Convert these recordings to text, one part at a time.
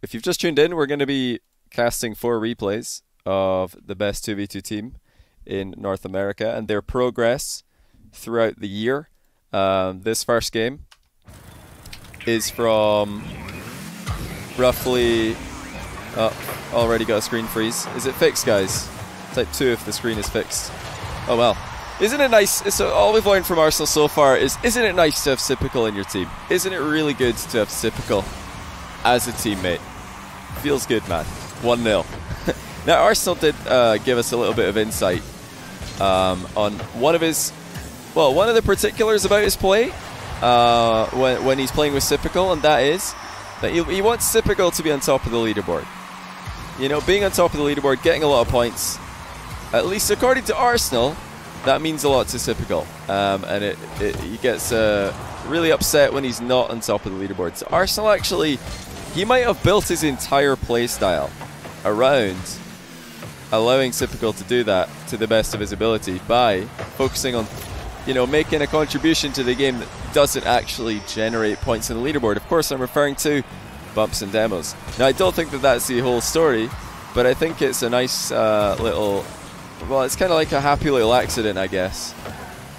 if you've just tuned in, we're going to be casting 4 replays of the best 2v2 team in North America and their progress throughout the year. This first game is from roughly... already got a screen freeze. Is it fixed, guys? Type 2 if the screen is fixed. Oh well. Isn't it nice? So all we've learned from Arsenal so far is, isn't it nice to have Sypical in your team? Isn't it really good to have Sypical as a teammate? Feels good, man. 1-0. Now, Arsenal did give us a little bit of insight on one of the particulars about his play when he's playing with Sypical, and that is that he wants Sypical to be on top of the leaderboard. You know, being on top of the leaderboard, getting a lot of points, at least according to Arsenal, that means a lot to Sypical. And he gets really upset when he's not on top of the leaderboard. So Arsenal actually, he might have built his entire playstyle around allowing Sypical to do that to the best of his ability by focusing on, you know, making a contribution to the game that doesn't actually generate points in the leaderboard. Of course, I'm referring to bumps and demos. Now, I don't think that that's the whole story, but I think it's a nice little... Well, it's kind of like a happy little accident, I guess.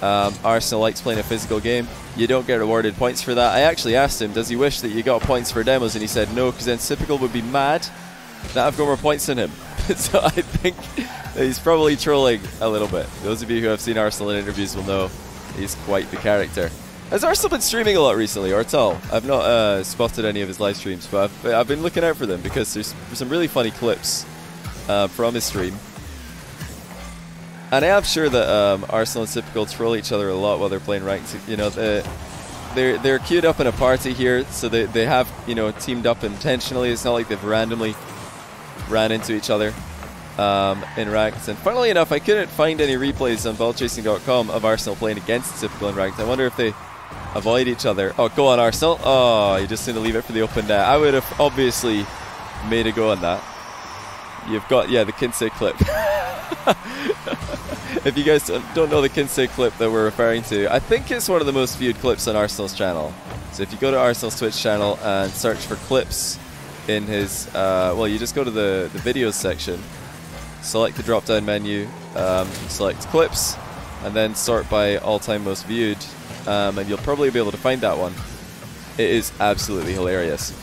Arsenal likes playing a physical game. You don't get rewarded points for that. I actually asked him, does he wish that you got points for demos? And he said no, because then Sypical would be mad that I've got more points than him. So I think he's probably trolling a little bit. Those of you who have seen Arsenal in interviews will know he's quite the character. Has Arsenal been streaming a lot recently, or at all? I've not spotted any of his live streams, but I've been looking out for them because there's some really funny clips from his stream. And I am sure that Arsenal and Sypical troll each other a lot while they're playing ranked. You know, they're queued up in a party here, so they have, you know, teamed up intentionally. It's not like they've randomly ran into each other in ranked. And funnily enough, I couldn't find any replays on ballchasing.com of Arsenal playing against Sypical in ranked. I wonder if they avoid each other. Oh, go on, Arsenal. Oh, you just need to leave it for the open net. I would have obviously made a go on that. You've got, yeah, the Kinsey clip. If you guys don't know the Kinsey clip that we're referring to, I think it's one of the most viewed clips on Arsenal's channel. So if you go to Arsenal's Twitch channel and search for clips in his, well, you just go to the videos section, select the drop down menu, select clips, and then sort by all-time most viewed, and you'll probably be able to find that one. It is absolutely hilarious.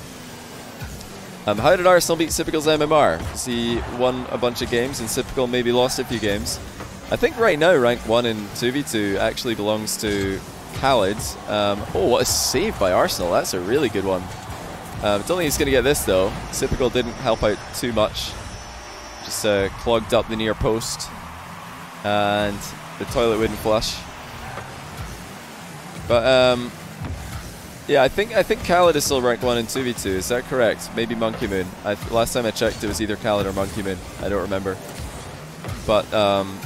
How did Arsenal beat Sypical's MMR? Because he won a bunch of games and Sypical maybe lost a few games. I think right now rank 1 in 2v2 actually belongs to Khaled. Oh, what a save by Arsenal. That's a really good one. I don't think he's going to get this though. Sypical didn't help out too much. Just clogged up the near post. And the toilet wouldn't flush. But yeah, I think Khaled is still ranked 1 in 2v2. Is that correct? Maybe Monkey Moon. Last time I checked, it was either Khaled or Monkey Moon. I don't remember. But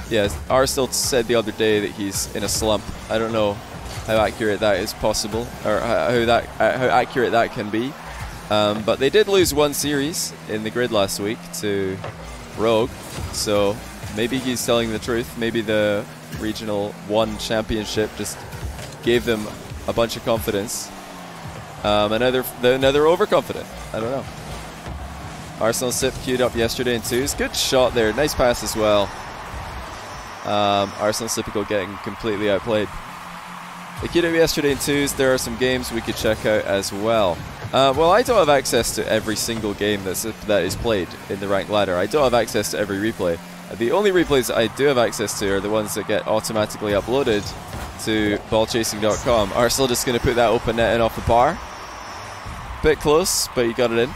yeah, Arsenal said the other day that he's in a slump. I don't know how accurate that is possible, or how accurate that can be. But they did lose one series in the grid last week to Rogue, so maybe he's telling the truth. Maybe the Regional 1 Championship just gave them a bunch of confidence. And now they're overconfident. I don't know. Arsenal Sip queued up yesterday in 2s. Good shot there. Nice pass as well. Arsenal Sypical getting completely outplayed. They queued up yesterday in 2s. There are some games we could check out as well. Well, I don't have access to every single game that is played in the ranked ladder. I don't have access to every replay. The only replays that I do have access to are the ones that get automatically uploaded to ballchasing.com. Arsenal just going to put that open net in off the bar. Bit close, but he got it in.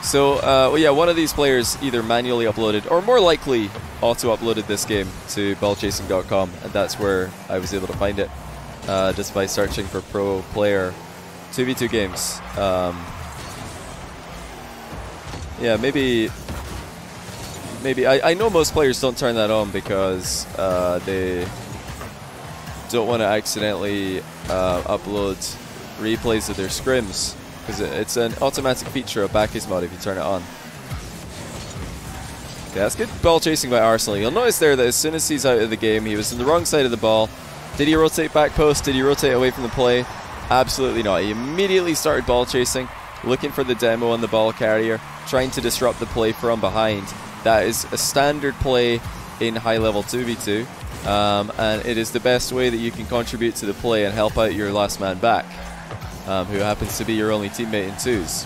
So, well, yeah, one of these players either manually uploaded or more likely auto-uploaded this game to ballchasing.com, and that's where I was able to find it, just by searching for pro player 2v2 games. Yeah, maybe I know most players don't turn that on because they don't want to accidentally upload replays of their scrims, because it's an automatic feature of Bacchus mod if you turn it on. Yeah, that's good ball chasing by Arsenal. You'll notice there that as soon as he's out of the game, he was on the wrong side of the ball. Did he rotate back post? Did he rotate away from the play? Absolutely not. He immediately started ball chasing. looking for the demo on the ball carrier, trying to disrupt the play from behind. That is a standard play in high-level 2v2, and it is the best way that you can contribute to the play and help out your last man back, who happens to be your only teammate in 2s.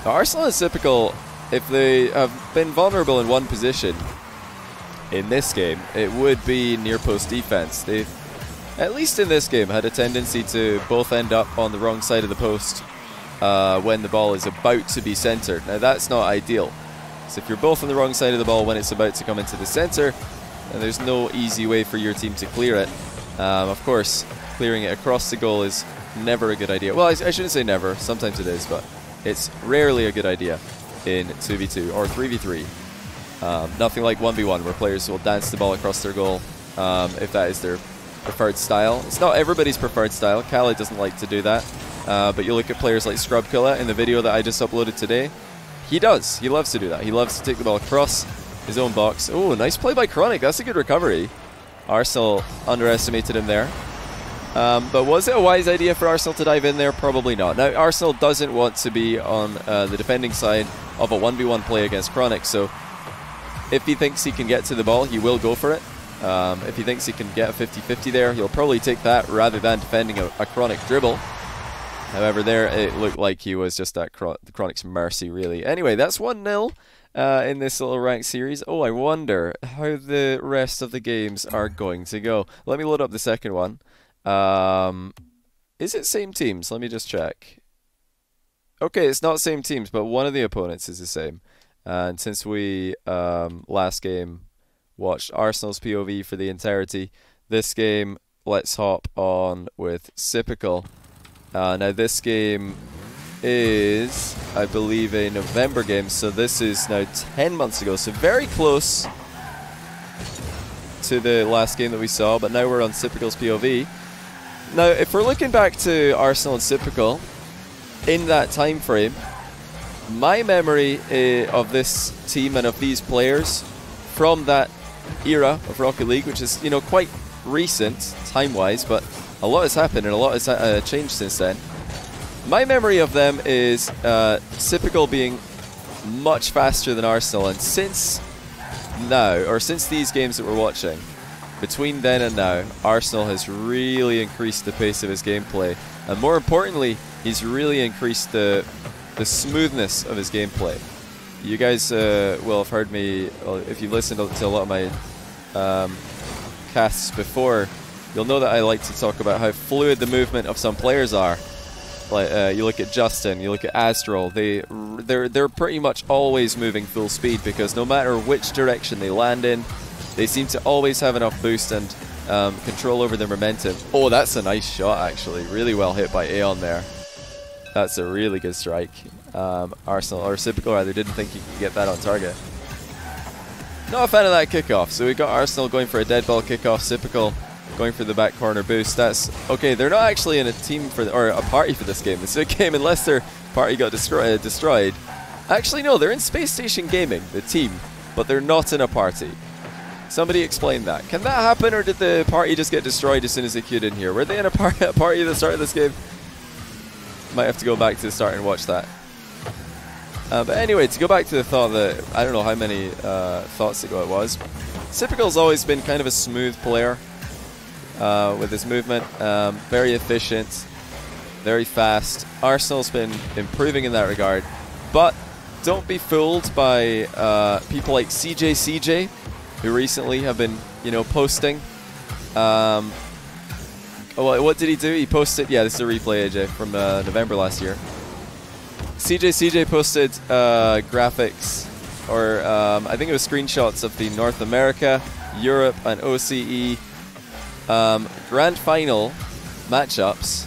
Now, Arsenal is typical. If they have been vulnerable in one position in this game, it would be near post defense. They've, at least in this game, had a tendency to both end up on the wrong side of the post when the ball is about to be centered. Now, that's not ideal. So if you're both on the wrong side of the ball when it's about to come into the center, then there's no easy way for your team to clear it. Of course, clearing it across the goal is never a good idea. Well, I shouldn't say never. Sometimes it is, but it's rarely a good idea in 2v2 or 3v3. Nothing like 1v1 where players will dance the ball across their goal if that is their preferred style. It's not everybody's preferred style. Khaled doesn't like to do that. But you look at players like Scrubkilla in the video that I just uploaded today. He does. He loves to do that. He loves to take the ball across his own box. Oh, nice play by Chronic. That's a good recovery. Arsenal underestimated him there. But was it a wise idea for Arsenal to dive in there? Probably not. Now, Arsenal doesn't want to be on the defending side of a 1v1 play against Chronic, so if he thinks he can get to the ball, he will go for it. If he thinks he can get a 50-50 there, he'll probably take that rather than defending a Chronic dribble. However, there it looked like he was just at the Chronic's mercy, really. Anyway, that's 1-0 in this little ranked series. Oh, I wonder how the rest of the games are going to go. Let me load up the second one. Is it same teams? Let me just check. Okay, it's not same teams, but one of the opponents is the same. And since we last game watched Arsenal's POV for the entirety, this game let's hop on with Sypical. Now this game is, I believe, a November game, so this is now 10 months ago, so very close to the last game that we saw, but now we're on Sypical's POV. Now, if we're looking back to Arsenal and Sypical in that time frame, my memory of this team and of these players from that era of Rocket League, which is, you know, quite recent time-wise, but a lot has happened and a lot has changed since then. My memory of them is Sypical being much faster than Arsenal, and since now, or since these games that we're watching, between then and now, Arsenal has really increased the pace of his gameplay, and more importantly, he's really increased the smoothness of his gameplay. You guys will have heard me, if you've listened to a lot of my casts before, you'll know that I like to talk about how fluid the movement of some players are. Like you look at Justin, you look at Astral, they're pretty much always moving full speed, because no matter which direction they land in, they seem to always have enough boost and control over their momentum. Oh, that's a nice shot, actually. Really well hit by Aeon there. That's a really good strike. Arsenal, or Sypical rather, didn't think he could get that on target. Not a fan of that kickoff. So we got Arsenal going for a dead ball kickoff, Sypical going for the back corner boost. That's okay. They're not actually in a team for or a party for this game. This is a game unless their party got destroyed. Actually, no, they're in Space Station Gaming, the team, but they're not in a party. Somebody explain that. Can that happen, or did the party just get destroyed as soon as they queued in here? Were they in a party at the start of this game? Might have to go back to the start and watch that. But anyway, to go back to the thought that, I don't know how many thoughts ago it was. Sypical's always been kind of a smooth player with his movement. Very efficient, very fast. Arsenal's been improving in that regard. But don't be fooled by people like CJ, who recently have been, you know, posting. What did he do? He posted, yeah, this is a replay, AJ, from November last year. CJ posted graphics, or I think it was screenshots of the North America, Europe, and OCE Grand Final matchups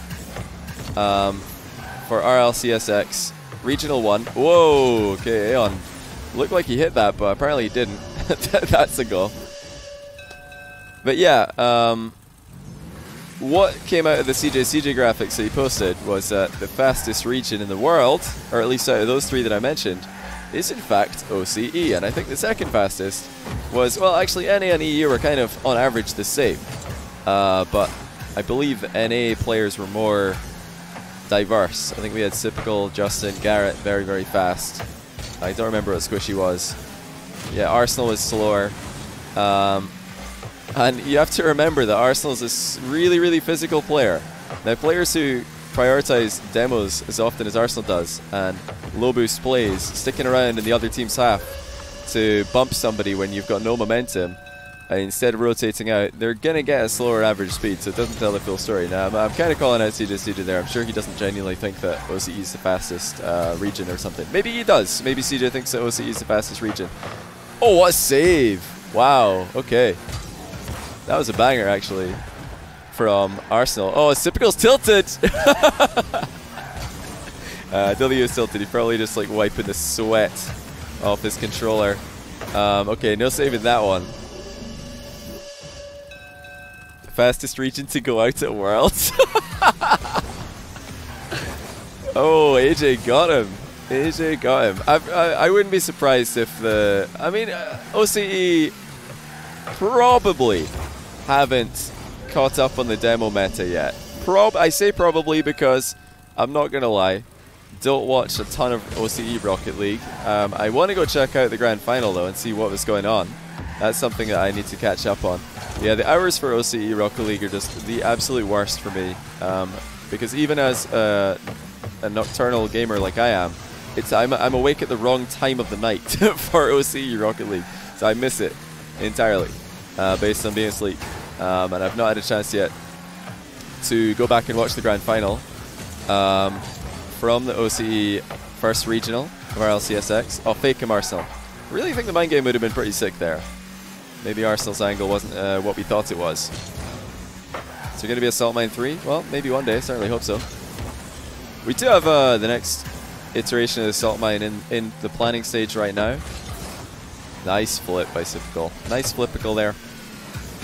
for RLCSX Regional 1. Whoa, okay, Aeon. Looked like he hit that, but apparently he didn't. That's a goal. But yeah, what came out of the CJ graphics that he posted was that the fastest region in the world, or at least out of those three that I mentioned, is in fact OCE. And I think the second fastest was, well, actually NA and EU were kind of on average the same. But I believe NA players were more diverse. I think we had Typical, Justin, Garrett, very, very fast. I don't remember what Squishy was. Yeah, Arsenal was slower. And you have to remember that Arsenal is a really, really physical player. Now, players who prioritize demos as often as Arsenal does and low boost plays, sticking around in the other team's half to bump somebody when you've got no momentum, instead of rotating out, they're going to get a slower average speed, so it doesn't tell the full story. Now, I'm kind of calling out CJ there. I'm sure he doesn't genuinely think that OCE is the fastest region or something. Maybe he does. Maybe CJ thinks that OCE is the fastest region. Oh, what a save! Wow, okay. That was a banger, actually, from Arsenal. Oh, Typical's tilted! W is tilted. He's probably just like wiping the sweat off his controller. Okay, no saving that one. Fastest region to go out at Worlds. Oh, AJ got him. AJ got him. I wouldn't be surprised if the... I mean, OCE probably haven't caught up on the demo meta yet. I say probably because I'm not going to lie. Don't watch a ton of OCE Rocket League. I want to go check out the grand final though and see what was going on. That's something that I need to catch up on. Yeah, the hours for OCE Rocket League are just the absolute worst for me. Because even as a nocturnal gamer like I am, I'm awake at the wrong time of the night for OCE Rocket League. So I miss it entirely based on being asleep. And I've not had a chance yet to go back and watch the grand final from the OCE first regional of our LCSX. Oh, fake him, Arsenal. I really think the mind game would have been pretty sick there. Maybe Arsenal's angle wasn't what we thought it was. Is there going to be a Salt Mine 3? Well, maybe one day. Certainly hope so. We do have the next iteration of the Salt Mine in the planning stage right now. Nice flip by Typical. Nice flippical there.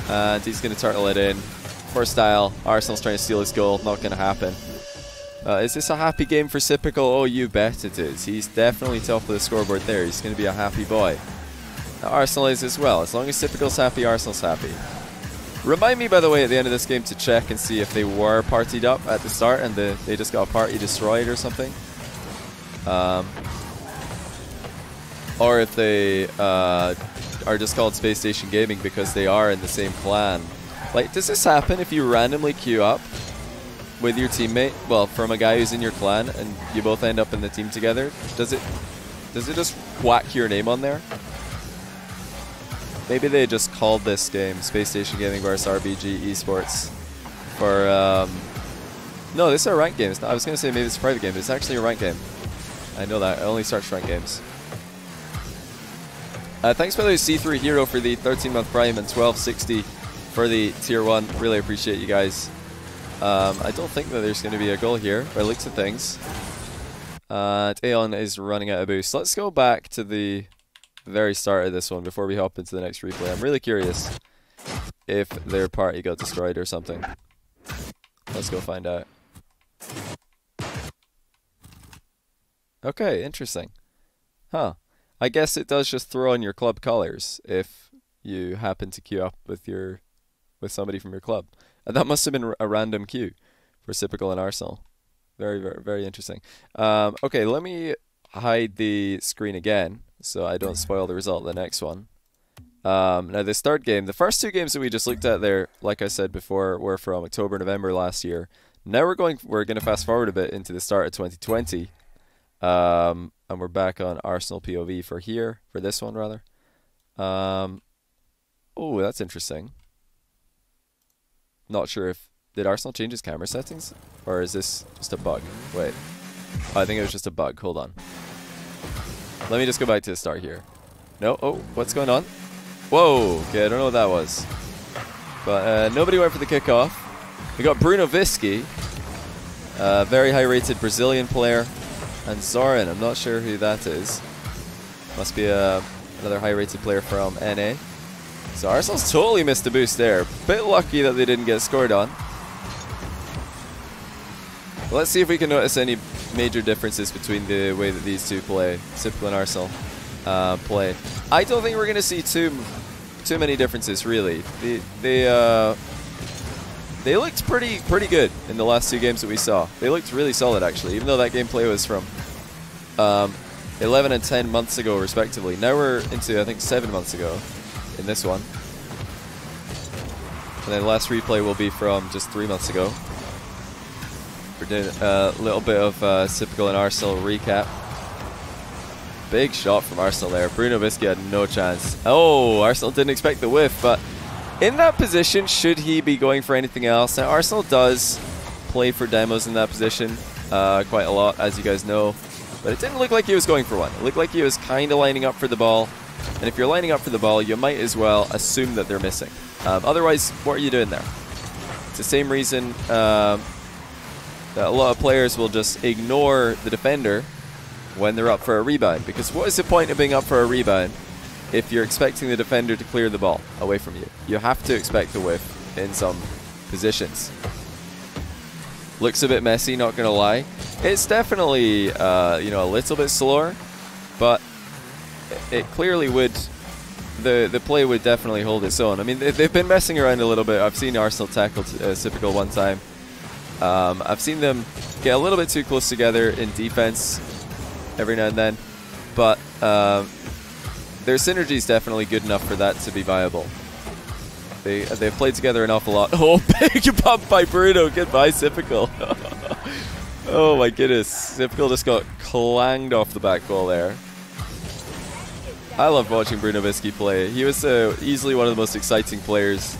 And he's going to turtle it in. For style. Arsenal's trying to steal his goal. Not going to happen. Is this a happy game for Typical? Oh, you bet it is. He's definitely top of the scoreboard there. He's going to be a happy boy. Now, Arsenal is as well. As long as Typical's happy, Arsenal's happy. Remind me, by the way, at the end of this game to check and see if they were partied up at the start and they just got a party destroyed or something. Or if they are just called Space Station Gaming because they are in the same clan. Like, does this happen if you randomly queue up with your teammate? Well, from a guy who's in your clan and you both end up in the team together? Does it just whack your name on there? Maybe they just called this game Space Station Gaming vs RBG Esports for no, this is a ranked game. I was going to say maybe it's a private game, but it's actually a ranked game. I know that. I only search ranked games. Thanks by the way, C3 Hero for the 13-month Prime and 1260 for the Tier 1. Really appreciate you guys. I don't think that there's going to be a goal here, by the looks of things. Aeon is running out of boost. Let's go back to the very start of this one before we hop into the next replay. I'm really curious if their party got destroyed or something. Let's go find out. Okay, interesting. Huh. I guess it does just throw on your club colors if you happen to queue up with somebody from your club. And that must have been a random queue for Typical and Arsenal. Very, very, very interesting. Okay, let me hide the screen again so I don't spoil the result of the next one. Now this third game, the first two games that we just looked at there, like I said before, were from October, November last year. Now we're going to fast forward a bit into the start of 2020. And we're back on Arsenal POV for this one rather. Oh, that's interesting. Not sure if... Did Arsenal change his camera settings? Or is this just a bug? Wait. Oh, I think it was just a bug. Hold on. Let me just go back to the start here. No? Oh, what's going on? Whoa! Okay, I don't know what that was. But nobody went for the kickoff. We got Bruno Visky. Very high-rated Brazilian player. And Zoran, I'm not sure who that is. Must be another high-rated player from NA. So Arsenal's totally missed a boost there. Bit lucky that they didn't get scored on. Let's see if we can notice any major differences between the way that these two play, Typical and Arsenal play. I don't think we're going to see too many differences, really. they looked pretty good in the last 2 games that we saw. They looked really solid, actually, even though that gameplay was from 11 and 10 months ago, respectively. Now we're into, I think, 7 months ago in this one. And then the last replay will be from just 3 months ago. We're doing a little bit of Typical and Arsenal recap. Big shot from Arsenal there. Bruno Visky had no chance. Oh, Arsenal didn't expect the whiff, but in that position, should he be going for anything else? Now, Arsenal does play for demos in that position quite a lot, as you guys know. But it didn't look like he was going for one. It looked like he was kind of lining up for the ball. And if you're lining up for the ball, you might as well assume that they're missing. Otherwise, what are you doing there? It's the same reason that a lot of players will just ignore the defender when they're up for a rebound. Because what is the point of being up for a rebound if you're expecting the defender to clear the ball away from you? You have to expect the whiff in some positions. Looks a bit messy, not going to lie. It's definitely, you know, a little bit slower, but it clearly would, the play would definitely hold its own. I mean, they've been messing around a little bit. I've seen Arsenal tackle Typical one time. I've seen them get a little bit too close together in defense every now and then, but their synergy is definitely good enough for that to be viable. They've played together an awful lot. Oh, big bump by Bruno. Goodbye, Typical. Oh my goodness. Typical just got clanged off the back wall there. I love watching Bruno Visky play. He was easily one of the most exciting players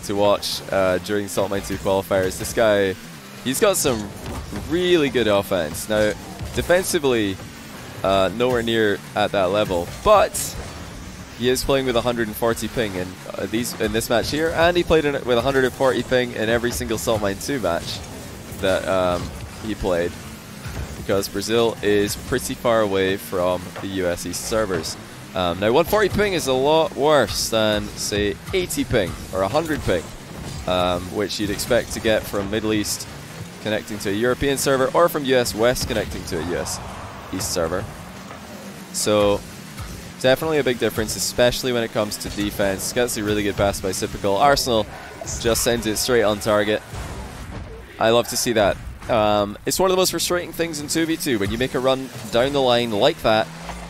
to watch during Salt Mine 2 qualifiers. This guy, he's got some really good offense. Now, defensively, nowhere near at that level, but he is playing with 140 ping in this match here, and he played with 140 ping in every single Salt Mine 2 match that he played, because Brazil is pretty far away from the US East servers. Now 140 ping is a lot worse than, say, 80 ping or 100 ping, which you'd expect to get from Middle East connecting to a European server, or from US West connecting to a US East server. So definitely a big difference, especially when it comes to defense. Gets a really good pass by Typical. Arsenal just sends it straight on target. I love to see that. It's one of the most frustrating things in 2v2 when you make a run down the line like that,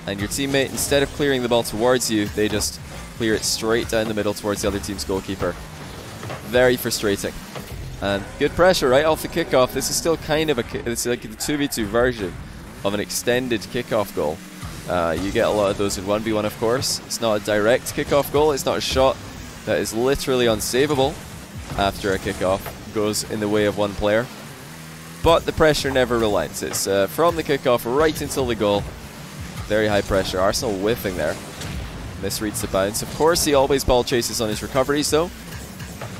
and your teammate, instead of clearing the ball towards you, they just clear it straight down the middle towards the other team's goalkeeper. Very frustrating. And good pressure right off the kickoff. This is still kind of it's like the 2v2 version of an extended kickoff goal. You get a lot of those in 1v1, of course. It's not a direct kickoff goal. It's not a shot that is literally unsavable after a kickoff goes in the way of one player. But the pressure never relents. It's from the kickoff right until the goal. Very high pressure. Arsenal whiffing there. Misreads the bounce. Of course, he always ball chases on his recoveries, though.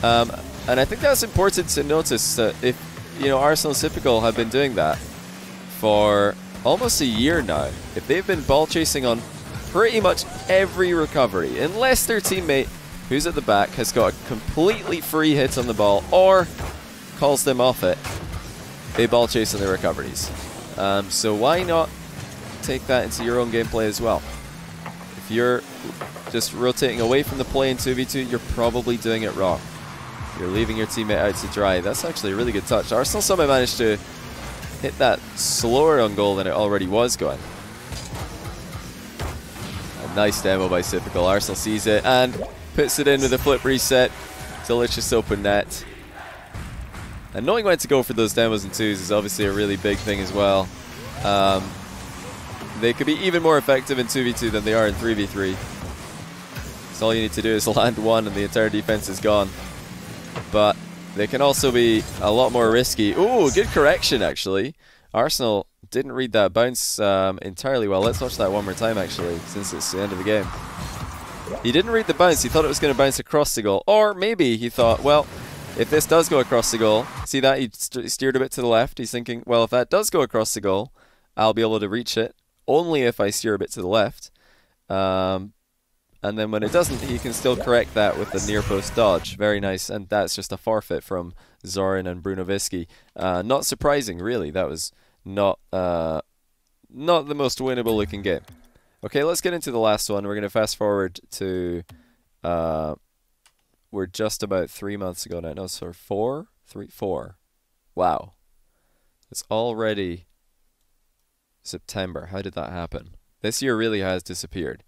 And I think that's important to notice, that if, you know, Arsenal Typical have been doing that for almost a year now. If they've been ball chasing on pretty much every recovery, unless their teammate who's at the back has got a completely free hit on the ball or calls them off it, they ball chase on their recoveries. So why not take that into your own gameplay as well? If you're just rotating away from the play in 2v2, you're probably doing it wrong. You're leaving your teammate out to dry. That's actually a really good touch. Arsenal somehow managed to hit that slower on goal than it already was going. A nice demo by Typical. Arsenal sees it and puts it in with a flip reset. Delicious open net. And knowing when to go for those demos and twos is obviously a really big thing as well. They could be even more effective in 2v2 than they are in 3v3. So all you need to do is land one and the entire defense is gone. But they can also be a lot more risky. Ooh, good correction, actually. Arsenal didn't read that bounce entirely well. Let's watch that one more time, actually, since it's the end of the game. He didn't read the bounce. He thought it was going to bounce across the goal. Or maybe he thought, well, if this does go across the goal, see that? He steered a bit to the left. He's thinking, well, if that does go across the goal, I'll be able to reach it only if I steer a bit to the left. And then when it doesn't, he can still correct that with the near post dodge. Very nice. And that's just a forfeit from Zoran and Bruno Visky. Not surprising, really. That was not the most winnable looking game. Okay, let's get into the last one. We're going to fast forward to we're just about 3 months ago now. No, sorry, 4? 3? 4. Wow. It's already September. How did that happen? This year really has disappeared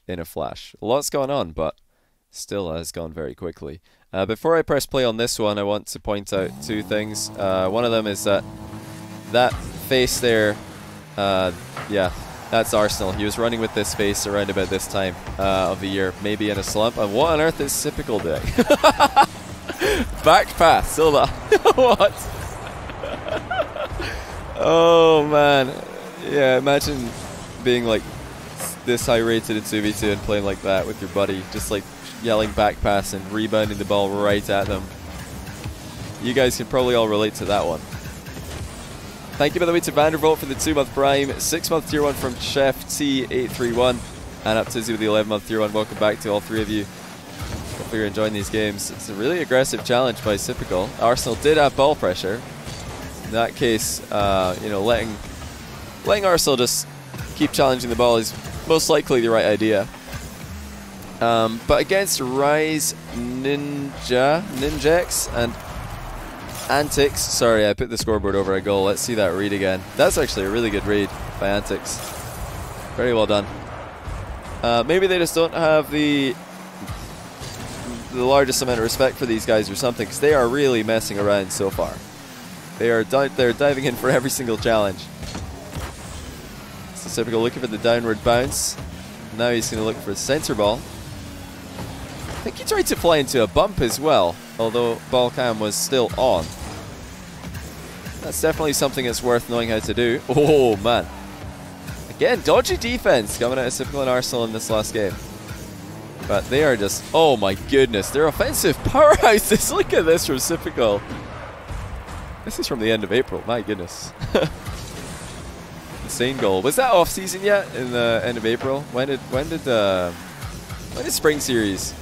in a flash. A lot's gone on, but still has gone very quickly. Before I press play on this one, I want to point out 2 things. One of them is that face there, yeah, that's Arsenal. He was running with this face around about this time of the year, maybe in a slump. And what on earth is Typical doing? Back pass, Silva. What? Oh man. Yeah, imagine being like this high rated in 2v2 and playing like that with your buddy, just like yelling back pass and rebounding the ball right at them. You guys can probably all relate to that one. Thank you, by the way, to Vandervolt for the 2-month Prime, 6-month Tier 1 from Chef T831, and up to Izzy with the 11-month Tier 1. Welcome back to all 3 of you. Hopefully you're enjoying these games. It's a really aggressive challenge by Typical. Arsenal did have ball pressure. In that case, you know, letting Arsenal just keep challenging the ball is most likely the right idea. But against Rise Ninjax and Antics, sorry, I put the scoreboard over a goal. Let's see that read again. That's actually a really good read by Antics. Very well done. Maybe they just don't have the largest amount of respect for these guys or something, because they are really messing around so far. They're diving in for every single challenge. So Typical looking for the downward bounce. Now he's going to look for the center ball. I think he tried to fly into a bump as well, although ball cam was still on. That's definitely something that's worth knowing how to do. Oh man. Again, dodgy defense coming out of Typical and Arsenal in this last game. But they are just, oh my goodness, they're offensive powerhouses. Look at this from Typical. This is from the end of April, my goodness. Insane goal. Was that off season yet? In the end of April? When did Spring Series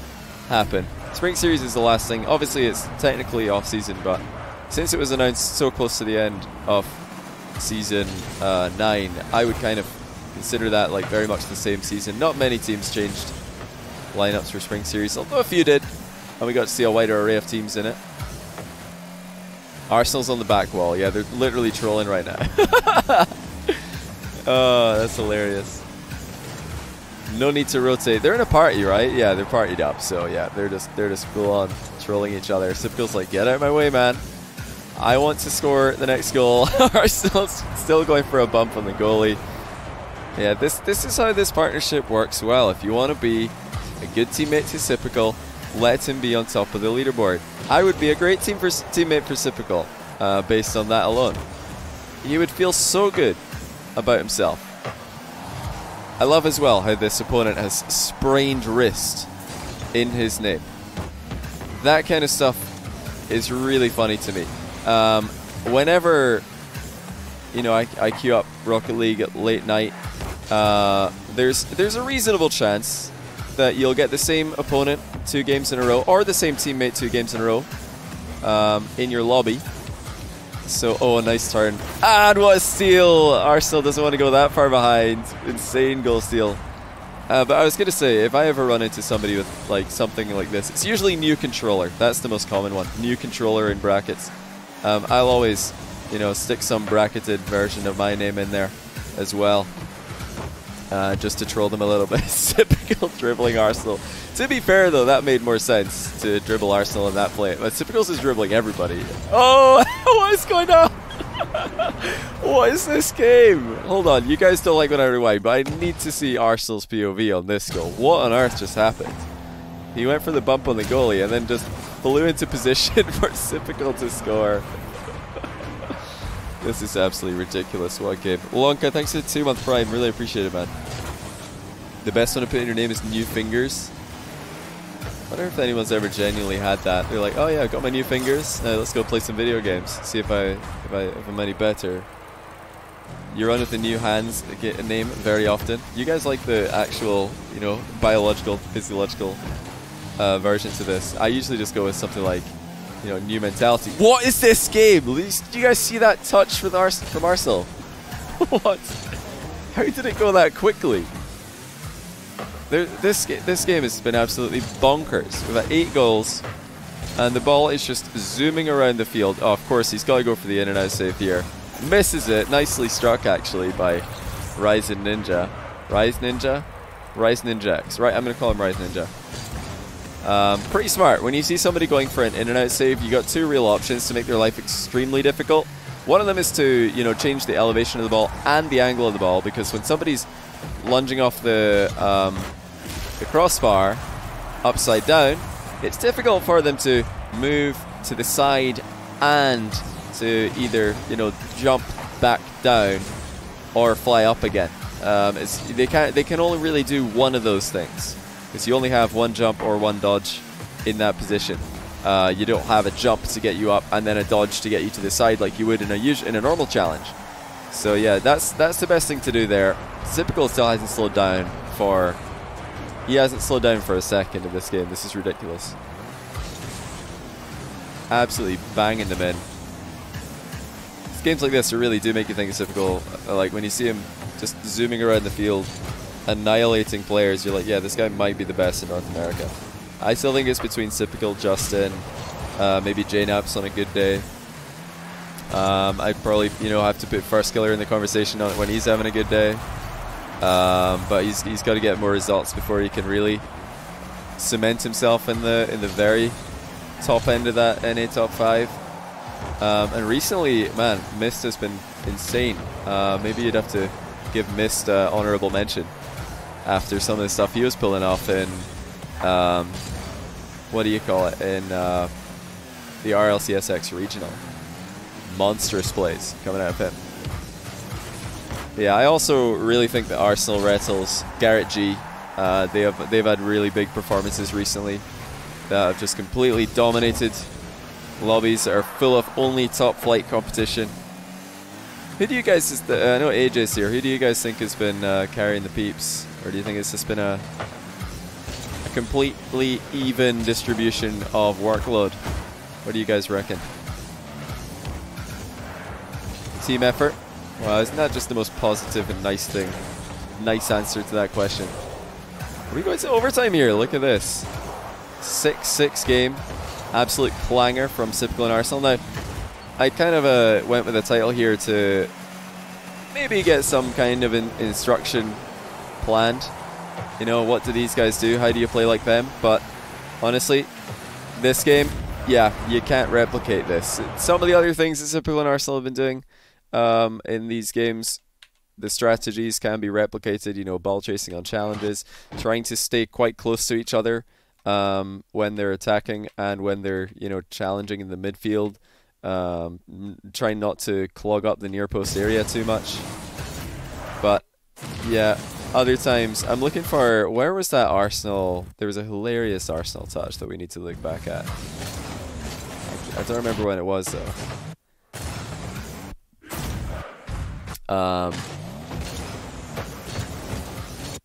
happen? Spring Series is the last thing. Obviously it's technically off season, but since it was announced so close to the end of season 9, I would kind of consider that like very much the same season. Not many teams changed lineups for Spring Series, although a few did, and we got to see a wider array of teams in it. Arsenal's on the back wall. Yeah, they're literally trolling right now. Oh, that's hilarious. No need to rotate. They're in a party, right? Yeah, they're partied up. So yeah, they're just full on trolling each other. Typical's like, get out of my way, man. I want to score the next goal. Arsenal's still going for a bump on the goalie. Yeah, this is how this partnership works well. If you want to be a good teammate to Typical, let him be on top of the leaderboard. I would be a great teammate for Typical, based on that alone. He would feel so good about himself. I love as well how this opponent has sprained wrist in his name. That kind of stuff is really funny to me. Whenever, you know, I queue up Rocket League at late night, there's a reasonable chance that you'll get the same opponent 2 games in a row, or the same teammate 2 games in a row, in your lobby. So, oh, a nice turn. And what a steal! Arsenal doesn't want to go that far behind. Insane goal steal. But I was going to say, if I ever run into somebody with like something like this, it's usually new controller. That's the most common one. New controller in brackets. I'll always, you know, stick some bracketed version of my name in there as well. Just to troll them a little bit. Typical dribbling Arsenal. To be fair though, that made more sense to dribble Arsenal in that play. But Typical's is dribbling everybody. Oh, what is going on? What is this game? Hold on, you guys don't like when I rewind, but I need to see Arsenal's POV on this goal. What on earth just happened? He went for the bump on the goalie and then just flew into position for Typical to score. This is absolutely ridiculous. What a game. Lonka, thanks for the 2-month Prime. Really appreciate it, man. The best one to put in your name is New Fingers. I wonder if anyone's ever genuinely had that. They're like, oh yeah, I've got my new fingers. Let's go play some video games. See if I'm any better. You run with the new hands get a name very often. You guys like the actual, you know, biological, physiological versions of this. I usually just go with something like, you know, new mentality. What is this game? Did you guys see that touch from Arsenal? What? How did it go that quickly? This game has been absolutely bonkers. We've had 8 goals, and the ball is just zooming around the field. Oh, of course, he's got to go for the in and out save here. Misses it. Nicely struck, actually, by Ryzen Ninja. Rise Ninja? Rise Ninja. Right, I'm going to call him Rise Ninja. Pretty smart. When you see somebody going for an in and out save, you got 2 real options to make their life extremely difficult. One of them is to, you know, change the elevation of the ball and the angle of the ball, because when somebody's lunging off the crossbar upside down, it's difficult for them to move to the side and to either, you know, jump back down or fly up again. They can only really do one of those things, because you only have one jump or one dodge in that position. You don't have a jump to get you up and then a dodge to get you to the side like you would in a normal challenge. So yeah, that's the best thing to do there. Typical still hasn't slowed down for... He hasn't slowed down for a second in this game. This is ridiculous. Absolutely banging them in. Games like this really do make you think of Typical. Like when you see him just zooming around the field, annihilating players, you're like, yeah, this guy might be the best in North America. I still think it's between Typical, Justin, maybe J-Naps on a good day. I'd probably, you know, have to put First Killer in the conversation on when he's having a good day. But he's got to get more results before he can really cement himself in the very top end of that NA top 5. And recently, man, Mist has been insane. Maybe you'd have to give Mist honorable mention after some of the stuff he was pulling off in, what do you call it, in the RLCSX regional. Monstrous plays coming out of him. Yeah, I also really think that Arsenal, Rettles, Garrett G, they've had really big performances recently that have just completely dominated lobbies that are full of only top flight competition. Who do you guys, I know AJ's here, who do you guys think has been carrying the peeps? Or do you think it's just been a completely even distribution of workload? What do you guys reckon? Team effort? Well, isn't that just the most positive and nice thing? Nice answer to that question. Are we going to overtime here? Look at this. 6-6 game. Absolute clanger from Typical and Arsenal. Now, I kind of went with a title here to maybe get some kind of instruction planned. You know, what do these guys do? How do you play like them? But honestly, this game, yeah, you can't replicate this. Some of the other things that Typical and Arsenal have been doing in these games, the strategies can be replicated. You know, ball chasing on challenges, trying to stay quite close to each other when they're attacking and when they're, you know, challenging in the midfield. Trying not to clog up the near post area too much. But yeah, other times I'm looking for, where was that Arsenal? There was a hilarious Arsenal touch that we need to look back at. I don't remember when it was though.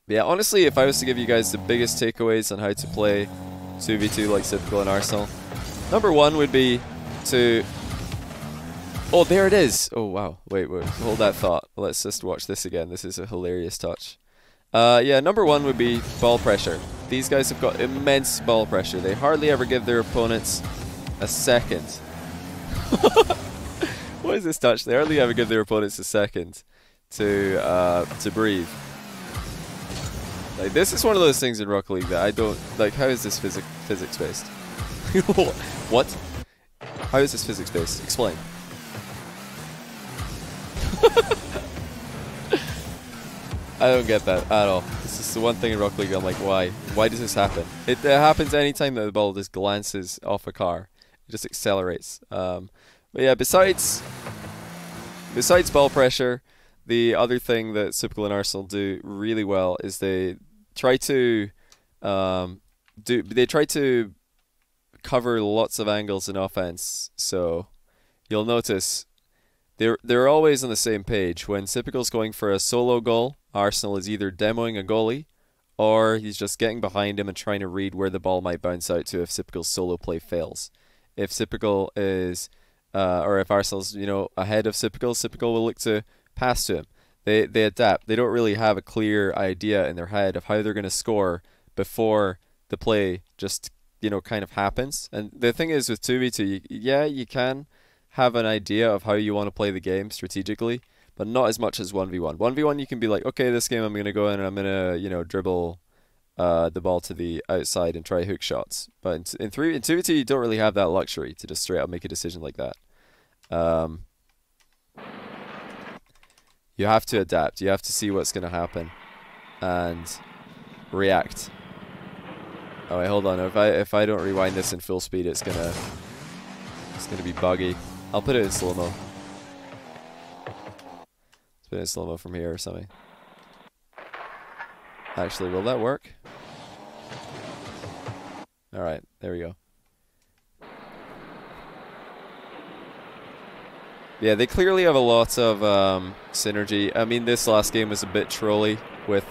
Yeah, honestly, if I was to give you guys the biggest takeaways on how to play 2v2 like Typical and Arsenal, number 1 would be to... Oh, there it is! Oh, wow. Wait, hold that thought. Let's just watch this again. This is a hilarious touch. Yeah, number 1 would be ball pressure. These guys have got immense ball pressure. They hardly ever give their opponents a second. What is this touch? They hardly ever give their opponents a second to breathe. Like, this is one of those things in Rocket League that I don't like. How is this physics based? What? How is this physics based? Explain. I don't get that at all. This is the one thing in Rocket League I'm like, why? Why does this happen? It happens anytime that the ball just glances off a car. It just accelerates. But yeah, besides ball pressure, the other thing that Typical and Arsenal do really well is they try to cover lots of angles in offense. So you'll notice they're always on the same page. When Typical's going for a solo goal, Arsenal is either demoing a goalie or he's just getting behind him and trying to read where the ball might bounce out to if Typical's solo play fails. If Typical is or if Arsenal's, you know, ahead of Typical will look to pass to him. They adapt. They don't really have a clear idea in their head of how they're going to score before the play just, kind of happens. And the thing is with 2v2, yeah, you can have an idea of how you want to play the game strategically, but not as much as 1v1. 1v1 you can be like, okay, this game I'm going to go in and I'm going to, dribble the ball to the outside and try hook shots. But in 2v2 you don't really have that luxury to just straight up make a decision like that. You have to adapt. You have to see what's going to happen and react. Oh wait, hold on. If I don't rewind this in full speed, it's gonna be buggy. I'll put it in slow mo. Let's put it in slow mo from here or something. Actually, will that work? All right, there we go. Yeah, they clearly have a lot of synergy. I mean, this last game was a bit trolly with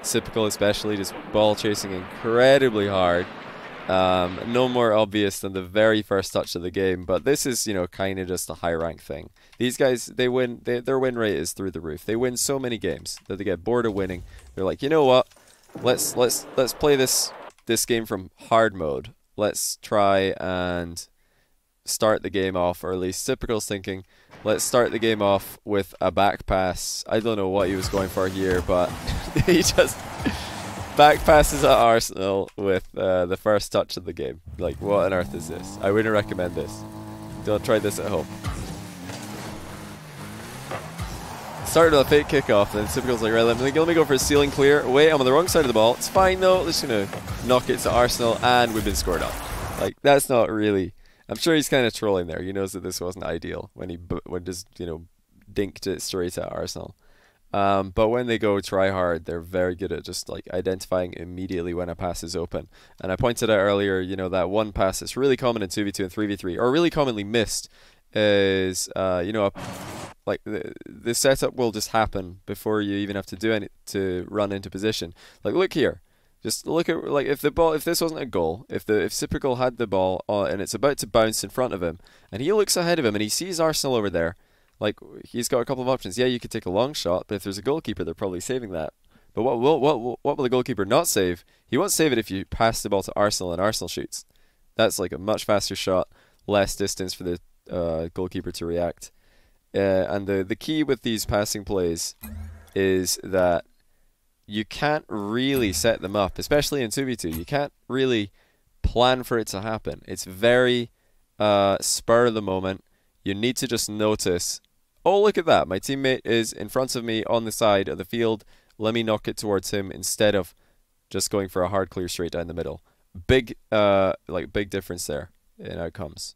Sypical especially, just ball chasing incredibly hard. No more obvious than the very first touch of the game, but this is, kind of just a high rank thing. These guys, they win. Their win rate is through the roof. They win so many games that they get bored of winning. They're like, you know what? Let's play this game from hard mode. Let's try and start the game off, or at least Typical's thinking, let's start the game off with a back pass. I don't know what he was going for here, but he just back passes at Arsenal with the first touch of the game. Like, what on earth is this? I wouldn't recommend this. Don't try this at home. Started with a fake kickoff, then Typical's like, right, let me go for a ceiling clear. Wait, I'm on the wrong side of the ball. It's fine though. Just gonna knock it to Arsenal, and we've been scored on. Like, that's not really. I'm sure he's kind of trolling there. He knows that this wasn't ideal when he just dinked it straight at Arsenal. But when they go try hard, they're very good at just like identifying immediately when a pass is open. And I pointed out earlier, that one pass that's really common in 2v2 and 3v3, or really commonly missed, is like the setup will just happen before you even have to do any to run into position. Like, look here. Just look at, like, if this wasn't a goal, if Cyprical had the ball and it's about to bounce in front of him, and he looks ahead of him and he sees Arsenal over there, like, he's got a couple of options. Yeah, you could take a long shot, but if there's a goalkeeper, they're probably saving that. But what will the goalkeeper not save? He won't save it if you pass the ball to Arsenal and Arsenal shoots. That's like a much faster shot, less distance for the goalkeeper to react. And the key with these passing plays is that you can't really set them up, especially in 2v2. You can't really plan for it to happen. It's very spur of the moment. You need to just notice, oh, look at that. My teammate is in front of me on the side of the field. Let me knock it towards him instead of just going for a hard clear straight down the middle. Big difference there in outcomes.